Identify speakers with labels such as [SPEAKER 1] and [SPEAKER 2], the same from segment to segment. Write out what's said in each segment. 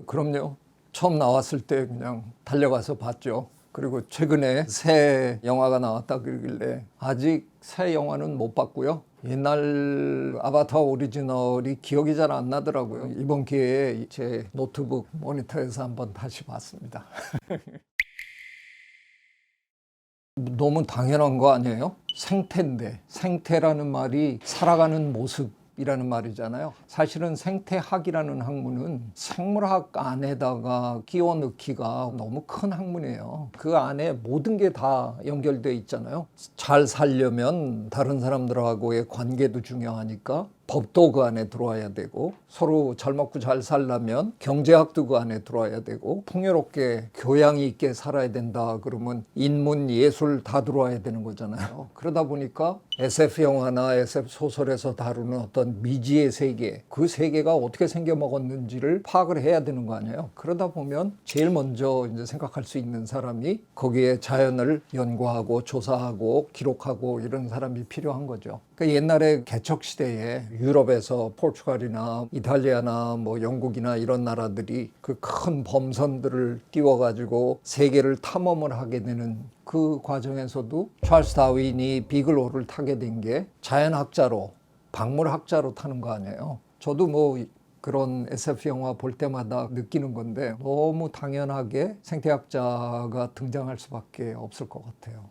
[SPEAKER 1] 그럼요. 처음 나왔을 때 그냥 달려가서 봤죠. 그리고 최근에 새 영화가 나왔다 그러길래 아직 새 영화는 못 봤고요. 옛날 아바타 오리지널이 기억이 잘 안 나더라고요. 이번 기회에 제 노트북 모니터에서 한번 다시 봤습니다. 너무 당연한 거 아니에요? 생태인데, 생태라는 말이 살아가는 모습이라는 말이잖아요. 사실은 생태학이라는 학문은 생물학 안에다가 끼워 넣기가 너무 큰 학문이에요. 그 안에 모든 게 다 연결돼 있잖아요. 잘 살려면 다른 사람들하고의 관계도 중요하니까 법도 그 안에 들어와야 되고, 서로 잘 먹고 잘 살려면 경제학도 그 안에 들어와야 되고, 풍요롭게 교양이 있게 살아야 된다 그러면 인문, 예술 다 들어와야 되는 거잖아요. 그러다 보니까 SF 영화나 SF 소설에서 다루는 어떤 미지의 세계, 그 세계가 어떻게 생겨먹었는지를 파악을 해야 되는 거 아니에요. 그러다 보면 제일 먼저 이제 생각할 수 있는 사람이 거기에 자연을 연구하고 조사하고 기록하고 이런 사람이 필요한 거죠. 그러니까 옛날에 개척 시대에 유럽에서 포르투갈이나 이탈리아나 뭐 영국이나 이런 나라들이 그 큰 범선들을 띄워가지고 세계를 탐험을 하게 되는 그 과정에서도 찰스 다윈이 비글호를 타게 된 게 자연학자로, 박물학자로 타는 거 아니에요. 저도 뭐 그런 SF 영화 볼 때마다 느끼는 건데 너무 당연하게 생태학자가 등장할 수밖에 없을 것 같아요.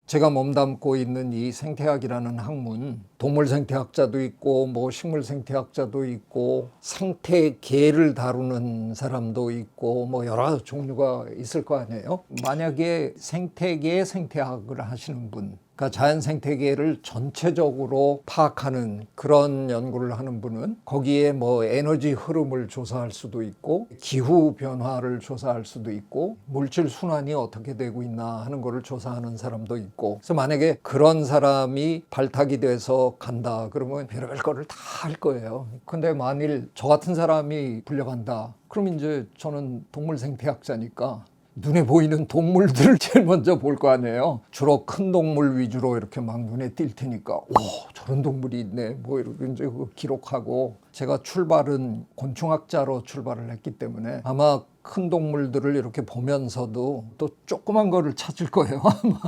[SPEAKER 1] 제가 몸담고 있는 이 생태학이라는 학문, 동물 생태학자도 있고 뭐 식물 생태학자도 있고 생태계를 다루는 사람도 있고 뭐 여러 종류가 있을 거 아니에요. 만약에 생태계 생태학을 하시는 분, 그러니까 자연 생태계를 전체적으로 파악하는 그런 연구를 하는 분은 거기에 뭐 에너지 흐름을 조사할 수도 있고 기후 변화를 조사할 수도 있고 물질 순환이 어떻게 되고 있나 하는 거를 조사하는 사람도 있고, 그래서 만약에 그런 사람이 발탁이 돼서 간다 그러면 별의별 거를 다 할 거예요. 근데 만일 저 같은 사람이 불려간다 그럼 이제 저는 동물 생태학자니까 눈에 보이는 동물들을 제일 먼저 볼 거 아니에요. 주로 큰 동물 위주로 이렇게 막 눈에 띌 테니까 오 저런 동물이 있네 뭐 이렇게 이제 기록하고, 제가 출발은 곤충학자로 출발을 했기 때문에 아마 큰 동물들을 이렇게 보면서도 또 조그만 거를 찾을 거예요. 아마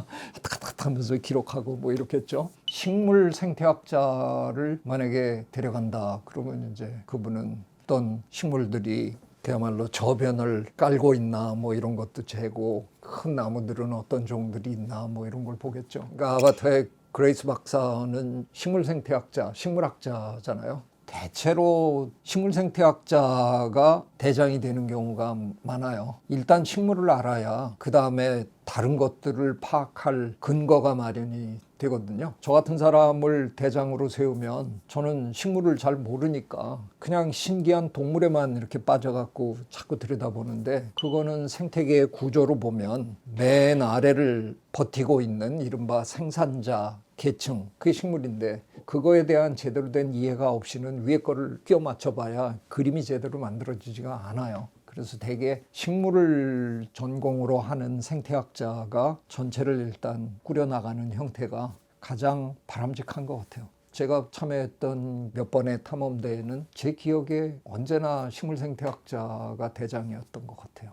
[SPEAKER 1] 탁탁탁 하면서 기록하고 뭐 이렇겠죠. 식물 생태학자를 만약에 데려간다 그러면 이제 그분은 어떤 식물들이 그야말로 저변을 깔고 있나 뭐 이런 것도 재고, 큰 나무들은 어떤 종들이 있나 뭐 이런 걸 보겠죠. 그러니까 아바타의 그레이스 박사는 식물생태학자, 식물학자잖아요. 대체로 식물생태학자가 대장이 되는 경우가 많아요. 일단 식물을 알아야 그 다음에 다른 것들을 파악할 근거가 마련이 되거든요. 저 같은 사람을 대장으로 세우면 저는 식물을 잘 모르니까 그냥 신기한 동물에만 이렇게 빠져갖고 자꾸 들여다보는데, 그거는 생태계의 구조로 보면 맨 아래를 버티고 있는 이른바 생산자 계층, 그게 식물인데 그거에 대한 제대로 된 이해가 없이는 위에 거를 끼워 맞춰봐야 그림이 제대로 만들어지지가 않아요. 그래서 대개 식물을 전공으로 하는 생태학자가 전체를 일단 꾸려나가는 형태가 가장 바람직한 것 같아요. 제가 참여했던 몇 번의 탐험대회는 제 기억에 언제나 식물생태학자가 대장이었던 것 같아요.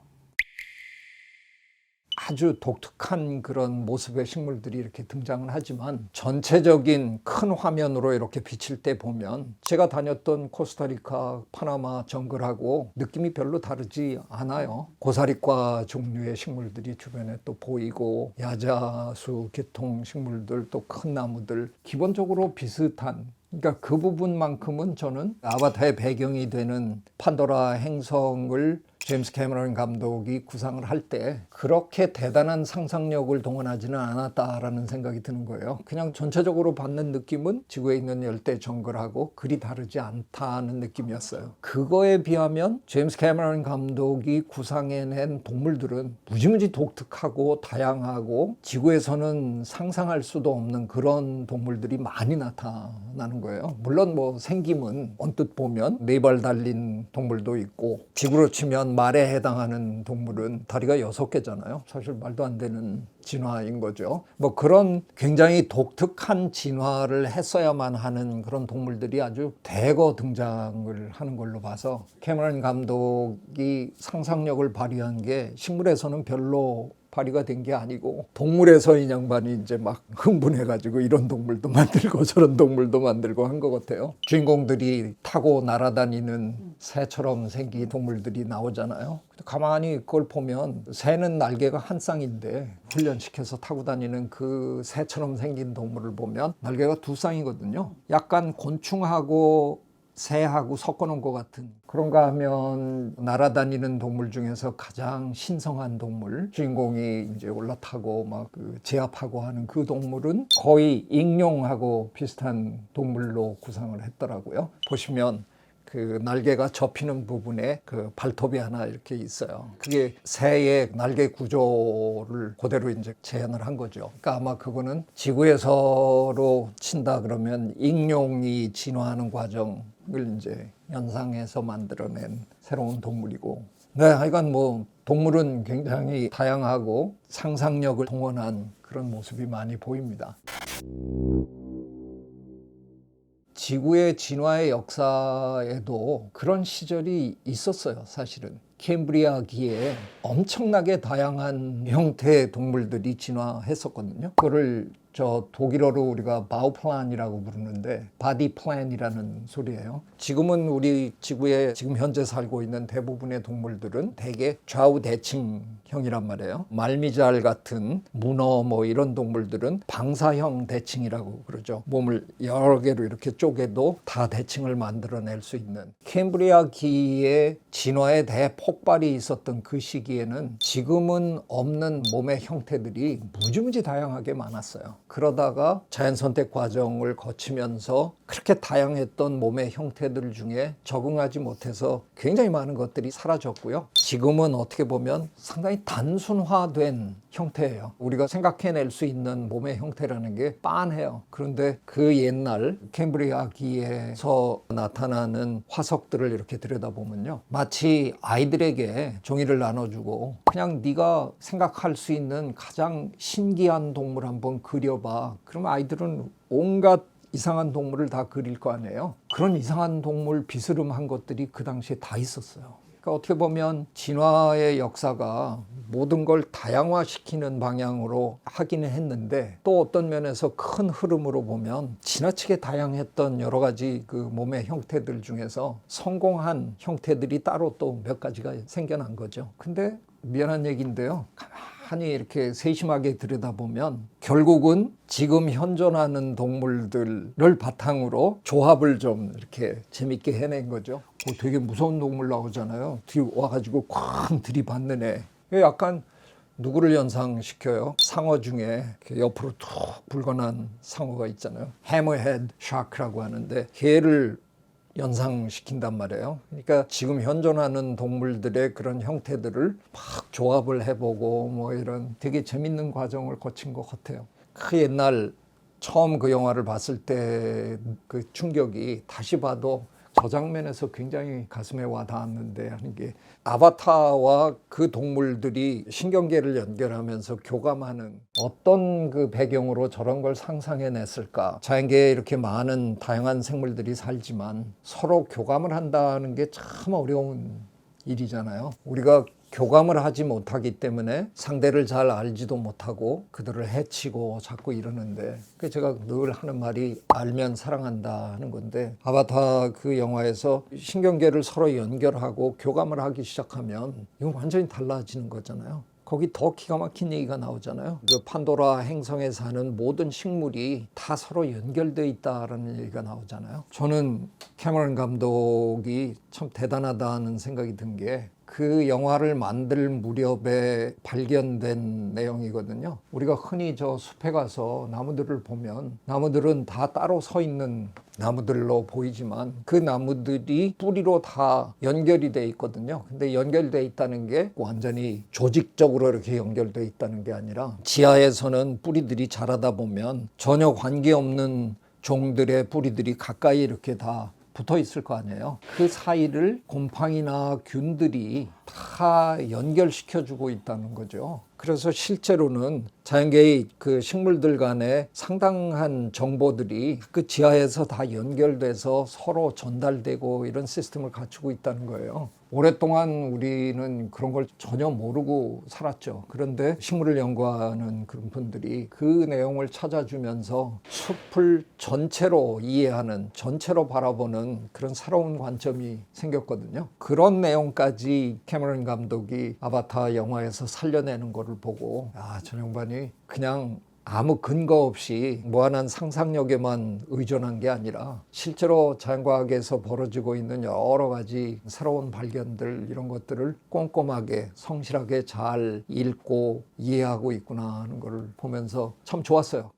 [SPEAKER 1] 아주 독특한 그런 모습의 식물들이 이렇게 등장을 하지만 전체적인 큰 화면으로 이렇게 비칠 때 보면 제가 다녔던 코스타리카, 파나마 정글하고 느낌이 별로 다르지 않아요. 고사리과 종류의 식물들이 주변에 또 보이고 야자수, 계통 식물들, 또 큰 나무들, 기본적으로 비슷한, 그러니까 그 부분만큼은 저는 아바타의 배경이 되는 판도라 행성을 제임스 캐머런 감독이 구상을 할 때 그렇게 대단한 상상력을 동원하지는 않았다라는 생각이 드는 거예요. 그냥 전체적으로 받는 느낌은 지구에 있는 열대 정글하고 그리 다르지 않다는 느낌이었어요. 그거에 비하면 제임스 캐머런 감독이 구상해낸 동물들은 무지무지 독특하고 다양하고 지구에서는 상상할 수도 없는 그런 동물들이 많이 나타나는 거예요. 물론 뭐 생김은 언뜻 보면 4발 달린 동물도 있고, 지구로 치면 보면 말에 해당하는 동물은 다리가 6개잖아요. 사실 말도 안 되는 진화인 거죠. 뭐 그런 굉장히 독특한 진화를 했어야만 하는 그런 동물들이 아주 대거 등장을 하는 걸로 봐서 캐머런 감독이 상상력을 발휘한 게 식물에서는 별로 발휘가 된 게 아니고 동물에서 이 양반이 이제 막 흥분해가지고 이런 동물도 만들고 저런 동물도 만들고 한 것 같아요. 주인공들이 타고 날아다니는 새처럼 생긴 동물들이 나오잖아요. 가만히 그걸 보면 새는 날개가 한 쌍인데 훈련시켜서 타고 다니는 그 새처럼 생긴 동물을 보면 날개가 두 쌍이거든요. 약간 곤충하고 새하고 섞어놓은 것 같은, 그런가 하면 날아다니는 동물 중에서 가장 신성한 동물, 주인공이 이제 올라타고 막 그 제압하고 하는 그 동물은 거의 익룡하고 비슷한 동물로 구상을 했더라고요. 보시면 그 날개가 접히는 부분에 그 발톱이 하나 이렇게 있어요. 그게 새의 날개 구조를 그대로 이제 재현을 한 거죠. 그러니까 아마 그거는 지구에서로 친다 그러면 익룡이 진화하는 과정을 이제 연상해서 만들어낸 새로운 동물이고. 네, 하여간 뭐 동물은 굉장히 다양하고 상상력을 동원한 그런 모습이 많이 보입니다. 지구의 진화의 역사에도 그런 시절이 있었어요, 사실은. 캠브리아기에 엄청나게 다양한 형태의 동물들이 진화했었거든요. 그거를 독일어로 우리가 바우플란이라고 부르는데 바디 플랜이라는 소리예요. 지금은 우리 지구에 지금 현재 살고 있는 대부분의 동물들은 대개 좌우 대칭형이란 말이에요. 말미잘 같은 문어 뭐 이런 동물들은 방사형 대칭이라고 그러죠. 몸을 여러 개로 이렇게 쪼개도 다 대칭을 만들어낼 수 있는. 캠브리아기의 진화에 대폭발이 있었던 그 시기에는 지금은 없는 몸의 형태들이 무지무지 다양하게 많았어요. 그러다가 자연선택 과정을 거치면서 그렇게 다양했던 몸의 형태들 중에 적응하지 못해서 굉장히 많은 것들이 사라졌고요. 지금은 어떻게 보면 상당히 단순화된 형태예요. 우리가 생각해낼 수 있는 몸의 형태라는 게 빤해요. 그런데 그 옛날 캠브리아기에서 나타나는 화석들을 이렇게 들여다보면요, 마치 아이들에게 종이를 나눠주고 그냥 네가 생각할 수 있는 가장 신기한 동물 한번 그려봐. 그러면 아이들은 온갖 이상한 동물을 다 그릴 거 아니에요. 그런 이상한 동물 비스름한 것들이 그 당시에 다 있었어요. 그러니까 어떻게 보면 진화의 역사가 모든 걸 다양화시키는 방향으로 하기는 했는데, 또 어떤 면에서 큰 흐름으로 보면 지나치게 다양했던 여러 가지 그 몸의 형태들 중에서 성공한 형태들이 따로 또 몇 가지가 생겨난 거죠. 근데 미안한 얘기인데요, 가만히 이렇게 세심하게 들여다보면 결국은 지금 현존하는 동물들을 바탕으로 조합을 좀 이렇게 재밌게 해낸 거죠. 되게 무서운 동물 나오잖아요. 뒤 와가지고 쾅 들이받는 애. 약간 누구를 연상시켜요? 상어 중에 옆으로 툭 붉어난 상어가 있잖아요. 해머헤드 샤크라고 하는데 걔를 연상시킨단 말이에요. 그러니까 지금 현존하는 동물들의 그런 형태들을 막 조합을 해보고 뭐 이런 되게 재밌는 과정을 거친 것 같아요. 그 옛날 처음 그 영화를 봤을 때 그 충격이 다시 봐도 저 장면에서 굉장히 가슴에 와닿았는데 하는 게, 아바타와 그 동물들이 신경계를 연결하면서 교감하는 어떤 그 배경으로 저런 걸 상상해냈을까. 자연계에 이렇게 많은 다양한 생물들이 살지만 서로 교감을 한다는 게 참 어려운 일이잖아요. 우리가 교감을 하지 못하기 때문에 상대를 잘 알지도 못하고 그들을 해치고 자꾸 이러는데, 제가 늘 하는 말이 알면 사랑한다 하는 건데, 아바타 그 영화에서 신경계를 서로 연결하고 교감을 하기 시작하면 이건 완전히 달라지는 거잖아요. 거기 더 기가 막힌 얘기가 나오잖아요. 그 판도라 행성에 사는 모든 식물이 다 서로 연결되어 있다라는 얘기가 나오잖아요. 저는 캐머런 감독이 참 대단하다는 생각이 든 게, 그 영화를 만들 무렵에 발견된 내용이거든요. 우리가 흔히 저 숲에 가서 나무들을 보면 나무들은 다 따로 서 있는 나무들로 보이지만 그 나무들이 뿌리로 다 연결이 돼 있거든요. 근데 연결돼 있다는 게 완전히 조직적으로 이렇게 연결돼 있다는 게 아니라, 지하에서는 뿌리들이 자라다 보면 전혀 관계없는 종들의 뿌리들이 가까이 이렇게 다 붙어 있을 거 아니에요. 그 사이를 곰팡이나 균들이 다 연결시켜주고 있다는 거죠. 그래서 실제로는 자연계의 그 식물들 간에 상당한 정보들이 그 지하에서 다 연결돼서 서로 전달되고 이런 시스템을 갖추고 있다는 거예요. 오랫동안 우리는 그런 걸 전혀 모르고 살았죠. 그런데 식물을 연구하는 그런 분들이 그 내용을 찾아주면서 숲을 전체로 이해하는, 전체로 바라보는 그런 새로운 관점이 생겼거든요. 그런 내용까지 캐머런 감독이 아바타 영화에서 살려내는 거를 보고, 저 양반이 그냥 아무 근거 없이 무한한 상상력에만 의존한 게 아니라 실제로 자연과학에서 벌어지고 있는 여러 가지 새로운 발견들, 이런 것들을 꼼꼼하게 성실하게 잘 읽고 이해하고 있구나 하는 걸 보면서 참 좋았어요.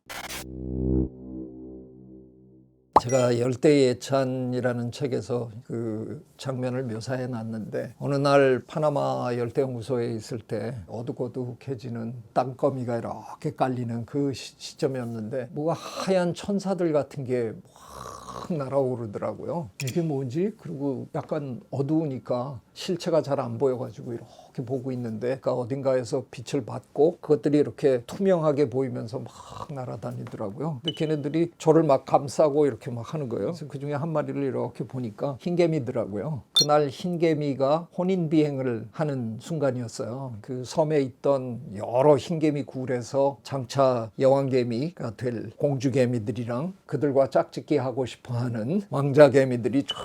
[SPEAKER 1] 제가 열대예찬이라는 책에서 그 장면을 묘사해 놨는데, 어느 날 파나마 열대연구소에 있을 때 어둑어둑해지는 땅거미가 이렇게 깔리는 그 시점이었는데, 뭐가 하얀 천사들 같은 게 확 날아오르더라고요. 이게 뭔지? 그리고 약간 어두우니까 실체가 잘 안 보여가지고 이렇게 보고 있는데, 그러니까 어딘가에서 빛을 받고 그것들이 이렇게 투명하게 보이면서 막 날아다니더라고요. 근데 걔네들이 저를 막 감싸고 이렇게 막 하는 거예요. 그래서 그 중에 한 마리를 이렇게 보니까 흰개미더라고요. 그날 흰개미가 혼인비행을 하는 순간이었어요. 그 섬에 있던 여러 흰개미 굴에서 장차 여왕개미가 될 공주개미들이랑 그들과 짝짓기 하고 싶어하는 왕자개미들이 쫙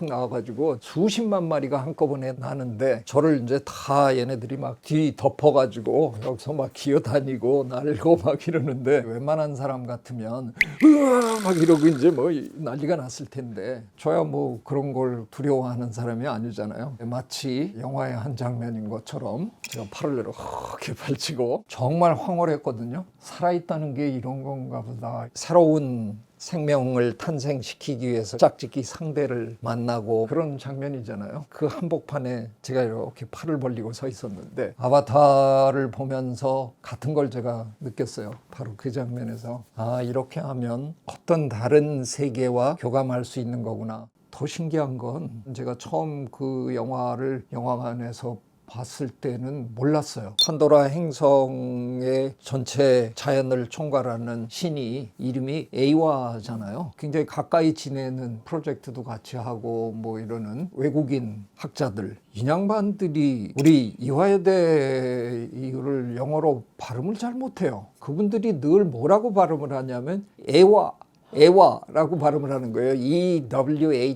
[SPEAKER 1] 나와가지고 수십만 마리가 한꺼번에 나는데, 저를 이제 다 얘네들이 막 뒤 덮어가지고 여기서 막 기어다니고 날고 막 이러는데, 웬만한 사람 같으면 으아 막 이러고 이제 뭐 난리가 났을 텐데, 저야 뭐 그런 걸 두려워하는 사람이 아니잖아요. 마치 영화의 한 장면인 것처럼 제가 팔을 이렇게 펼치고 정말 황홀했거든요. 살아있다는 게 이런 건가 보다. 새로운 생명을 탄생시키기 위해서 짝짓기 상대를 만나고 그런 장면이잖아요. 그 한복판에 제가 이렇게 팔을 벌리고 서 있었는데, 아바타를 보면서 같은 걸 제가 느꼈어요. 바로 그 장면에서 이렇게 하면 어떤 다른 세계와 교감할 수 있는 거구나. 더 신기한 건, 제가 처음 그 영화를 영화관에서 봤을 때는 몰랐어요. 판도라 행성의 전체 자연을 총괄하는 신이 이름이 에이와잖아요. 굉장히 가까이 지내는 프로젝트도 같이 하고 뭐 이러는 외국인 학자들, 인양반들이 우리 이화여대 이거를 영어로 발음을 잘 못해요. 그분들이 늘 뭐라고 발음을 하냐면 에와라고 발음을 하는 거예요.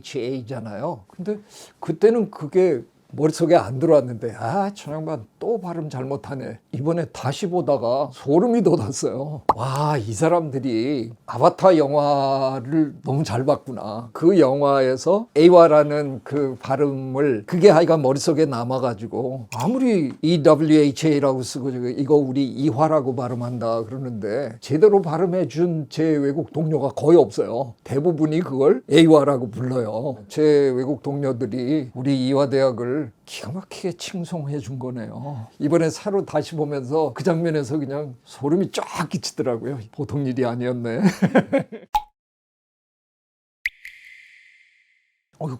[SPEAKER 1] EWHA잖아요. 근데 그때는 그게 머릿속에 안 들어왔는데, 저 양반 또 발음 잘못하네. 이번에 다시 보다가 소름이 돋았어요. 와, 이 사람들이 아바타 영화를 너무 잘 봤구나. 그 영화에서 에이와라는 그 발음을, 그게 하여간 머릿속에 남아가지고, 아무리 EWHA라고 쓰고 이거 우리 이화라고 발음한다 그러는데, 제대로 발음해준 제 외국 동료가 거의 없어요. 대부분이 그걸 에이와라고 불러요. 제 외국 동료들이 우리 이화대학을 기가 막히게 칭송해 준 거네요. 이번에 새로 다시 보면서 그 장면에서 그냥 소름이 쫙 끼치더라고요. 보통 일이 아니었네.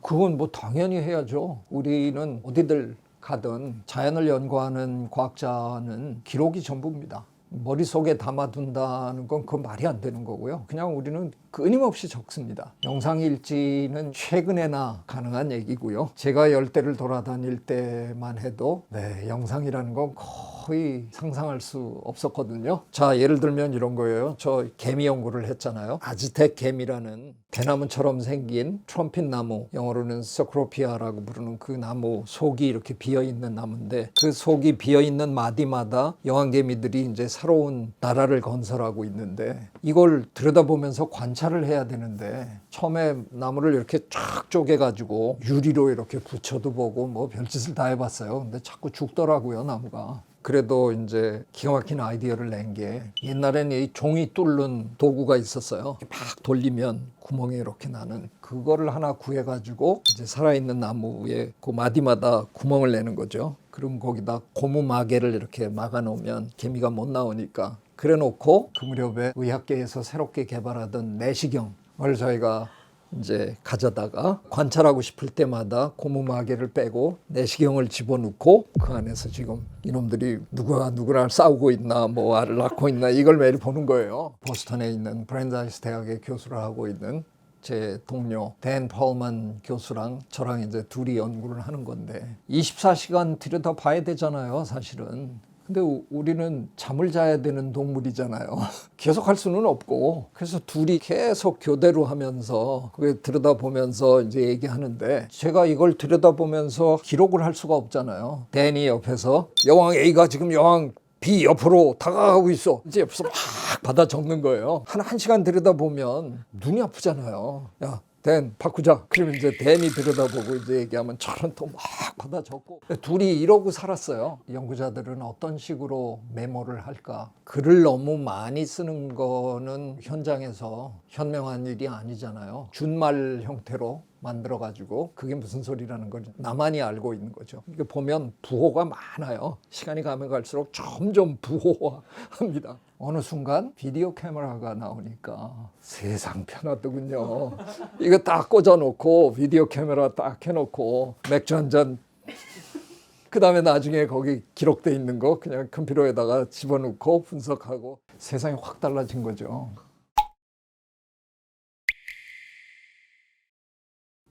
[SPEAKER 1] 그건 뭐 당연히 해야죠. 우리는 어디들 가든 자연을 연구하는 과학자는 기록이 전부입니다. 머릿속에 담아둔다는 건 그 말이 안 되는 거고요. 그냥 우리는 끊임없이 적습니다. 영상일지는 최근에나 가능한 얘기고요. 제가 열대를 돌아다닐 때만 해도 영상이라는 건 거의 상상할 수 없었거든요. 자, 예를 들면 이런 거예요. 저 개미 연구를 했잖아요. 아즈텍 개미라는 대나무처럼 생긴 트럼핏 나무, 영어로는 서크로피아라고 부르는 그 나무 속이 이렇게 비어있는 나무인데, 그 속이 비어있는 마디마다 여왕개미들이 이제 새로운 나라를 건설하고 있는데, 이걸 들여다보면서 관찰을 해야 되는데, 처음에 나무를 이렇게 쫙 쪼개가지고 유리로 이렇게 붙여도 보고 뭐 별짓을 다 해봤어요. 근데 자꾸 죽더라고요, 나무가. 그래도 이제 기가 막힌 아이디어를 낸 게, 옛날에는 이 종이 뚫는 도구가 있었어요. 막 돌리면 구멍이 이렇게 나는, 그거를 하나 구해가지고 이제 살아있는 나무에 그 마디마다 구멍을 내는 거죠. 그럼 거기다 고무 마개를 이렇게 막아 놓으면 개미가 못 나오니까, 그래 놓고 그 무렵에 의학계에서 새롭게 개발하던 내시경을 저희가 이제 가져다가 관찰하고 싶을 때마다 고무마개를 빼고 내시경을 집어넣고 그 안에서 지금 이놈들이 누가 누구랑 싸우고 있나 뭐 알을 낳고 있나 이걸 매일 보는 거예요. 보스턴에 있는 브랜다이스 대학의 교수를 하고 있는 제 동료 댄 펄만 교수랑 저랑 이제 둘이 연구를 하는 건데 24시간 들여다 봐야 되잖아요, 사실은. 근데 우리는 잠을 자야 되는 동물이잖아요. 계속 할 수는 없고. 그래서 둘이 계속 교대로 하면서 그게 들여다보면서 이제 얘기하는데 제가 이걸 들여다보면서 기록을 할 수가 없잖아요. 댄이 옆에서 여왕 A가 지금 여왕 B 옆으로 다가가고 있어. 이제 옆에서 막 받아 적는 거예요. 한 시간 들여다보면 눈이 아프잖아요. 야, 댄 바꾸자. 그러면 이제 댄이 들여다보고 이제 얘기하면 저는 또 막 받아 적고. 둘이 이러고 살았어요. 연구자들은 어떤 식으로 메모를 할까? 글을 너무 많이 쓰는 거는 현장에서 현명한 일이 아니잖아요. 준말 형태로 만들어가지고 그게 무슨 소리라는 걸 나만이 알고 있는 거죠. 이게 보면 부호가 많아요. 시간이 가면 갈수록 점점 부호화합니다. 어느 순간 비디오 카메라가 나오니까 세상 편하더군요. 이거 딱 꽂아놓고 비디오 카메라 딱 해놓고 맥주 한 잔 그 다음에 나중에 거기 기록돼 있는 거 그냥 컴퓨터에다가 집어넣고 분석하고 세상이 확 달라진 거죠.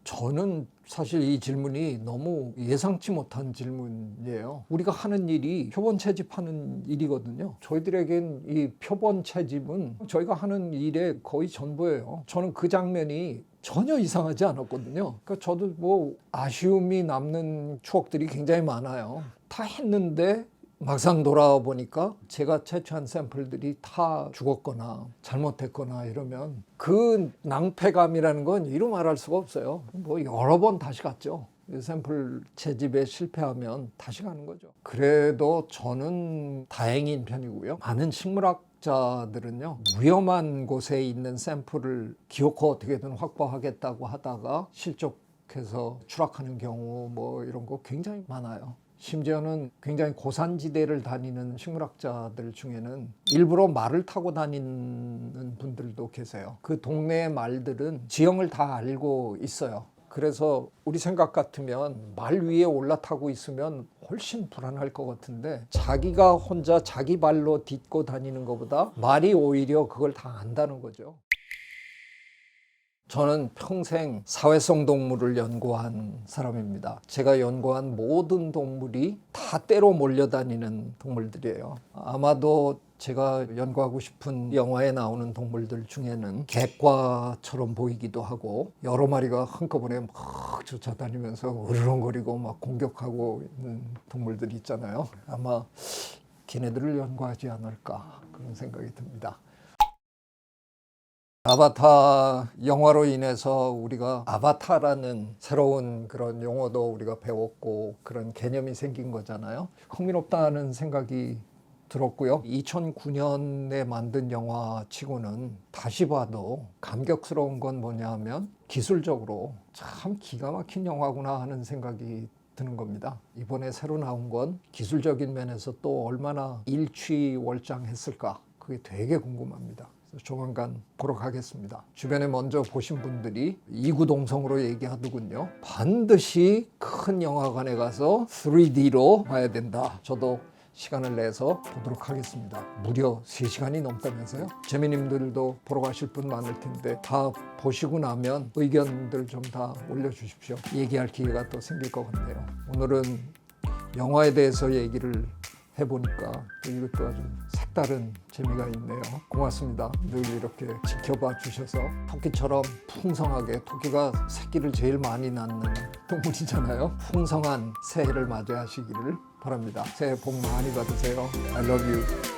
[SPEAKER 1] 저는 사실 이 질문이 너무 예상치 못한 질문이에요. 우리가 하는 일이 표본 채집하는 일이거든요. 저희들에겐 이 표본 채집은 저희가 하는 일의 거의 전부예요. 저는 그 장면이 전혀 이상하지 않았거든요. 그러니까 저도 뭐 아쉬움이 남는 추억들이 굉장히 많아요. 다 했는데 막상 돌아보니까 제가 채취한 샘플들이 다 죽었거나 잘못됐거나 이러면 그 낭패감이라는 건 이루 말할 수가 없어요. 뭐 여러 번 다시 갔죠. 샘플 채집에 실패하면 다시 가는 거죠. 그래도 저는 다행인 편이고요. 많은 식물학자들은요, 위험한 곳에 있는 샘플을 기어코 어떻게든 확보하겠다고 하다가 실족해서 추락하는 경우 뭐 이런 거 굉장히 많아요. 심지어는 굉장히 고산지대를 다니는 식물학자들 중에는 일부러 말을 타고 다니는 분들도 계세요. 그 동네의 말들은 지형을 다 알고 있어요. 그래서 우리 생각 같으면 말 위에 올라타고 있으면 훨씬 불안할 것 같은데 자기가 혼자 자기 발로 딛고 다니는 것보다 말이 오히려 그걸 다 안다는 거죠. 저는 평생 사회성 동물을 연구한 사람입니다. 제가 연구한 모든 동물이 다 때로 몰려다니는 동물들이에요. 아마도 제가 연구하고 싶은 영화에 나오는 동물들 중에는 객과처럼 보이기도 하고 여러 마리가 한꺼번에 막 쫓아다니면서 으르렁거리고 막 공격하고 있는 동물들이 있잖아요. 아마 걔네들을 연구하지 않을까 그런 생각이 듭니다. 아바타 영화로 인해서 우리가 아바타라는 새로운 그런 용어도 우리가 배웠고 그런 개념이 생긴 거잖아요. 흥미롭다는 생각이 들었고요. 2009년에 만든 영화치고는 다시 봐도 감격스러운 건 뭐냐 하면 기술적으로 참 기가 막힌 영화구나 하는 생각이 드는 겁니다. 이번에 새로 나온 건 기술적인 면에서 또 얼마나 일취월장했을까 그게 되게 궁금합니다. 조만간 보러 가겠습니다. 주변에 먼저 보신 분들이 이구동성으로 얘기하더군요. 반드시 큰 영화관에 가서 3D로 봐야 된다. 저도 시간을 내서 보도록 하겠습니다. 무려 3시간이 넘다면서요. 재미님들도 보러 가실 분 많을 텐데 다 보시고 나면 의견들 좀 다 올려주십시오. 얘기할 기회가 또 생길 것 같네요. 오늘은 영화에 대해서 얘기를 해보니까 이것도 아주 색다른 재미가 있네요. 고맙습니다. 늘 이렇게 지켜봐 주셔서 토끼처럼 풍성하게, 토끼가 새끼를 제일 많이 낳는 동물이잖아요. 풍성한 새해를 맞이하시기를 바랍니다. 새해 복 많이 받으세요. I love you.